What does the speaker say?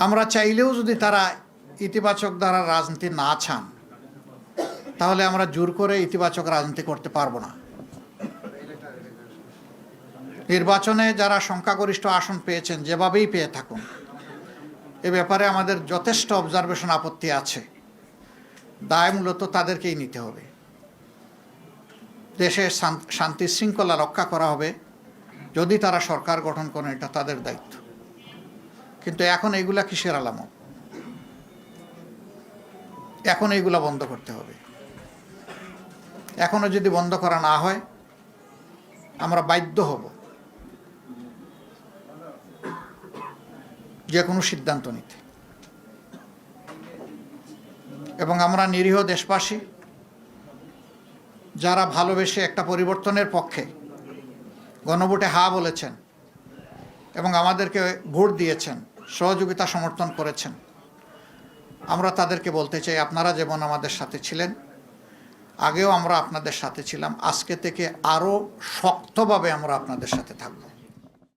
আমরা চাইলেও যদি তারা ইতিবাচক দ্বারা রাজনীতি না চান, তাহলে আমরা জোর করে ইতিবাচক রাজনীতি করতে পারবো না। নির্বাচনে যারা সংখ্যাগরিষ্ঠ আসন পেয়েছেন, যেভাবেই পেয়ে থাকুন, এ ব্যাপারে আমাদের যথেষ্ট অবজারভেশন, আপত্তি আছে। দায় মূলত তাদেরকেই নিতে হবে। দেশে শান্তি শৃঙ্খলা রক্ষা করা হবে যদি তারা সরকার গঠন করেন, এটা তাদের দায়িত্ব। কিন্তু এখন এইগুলা কিসের আলামত? এখন এইগুলা বন্ধ করতে হবে। এখনো যদি বন্ধ করা না হয়, আমরা বাধ্য হব যে কোনো সিদ্ধান্ত নিতে। এবং আমরা নিরীহ দেশবাসী যারা ভালোবেসে একটা পরিবর্তনের পক্ষে গণভোটে হা বলেছেন এবং আমাদেরকে ভোট দিয়েছেন, সহযোগিতা সমর্থন করেছেন, আমরা তাদেরকে বলতে চাই, আপনারা যেমন আমাদের সাথে ছিলেন, আগেও আমরা আপনাদের সাথে ছিলাম, আজকে থেকে আরও শক্তভাবে আমরা আপনাদের সাথে থাকব।